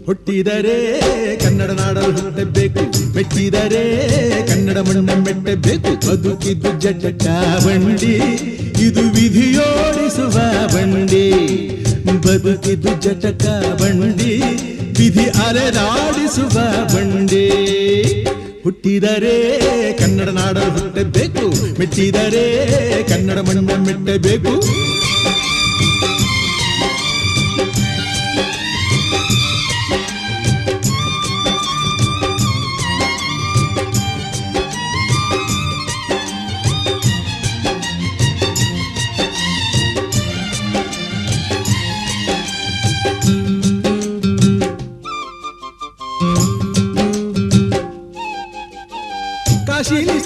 ಹುಟ್ಟಿದರೆ ಕನ್ನಡ ನಾಡಲು ಹುಟ್ಟಬೇಕು, ಮೆಟ್ಟಿದರೆ ಕನ್ನಡ ಮಣ್ಣ ಮೆಟ್ಟಬೇಕು. ಬದುಕಿದ್ದು ಜಟಕ ಬಂಡಿ, ಇದು ವಿಧಿಯೋಡಿಸುವ ಬಂಡಿ. ಬದುಕಿದ್ದು ಜಟಕ ಬಂಡಿ, ವಿಧಿ ಅಲೆದಾಡಿಸುವ ಬಂಡಿ. ಹುಟ್ಟಿದರೆ ಕನ್ನಡ ನಾಡಲು ಹುಟ್ಟಬೇಕು, ಮೆಟ್ಟಿದರೆ ಕನ್ನಡ ಮಣ್ಣ ಮೆಟ್ಟಬೇಕು. ಕಾಶಿಲಿ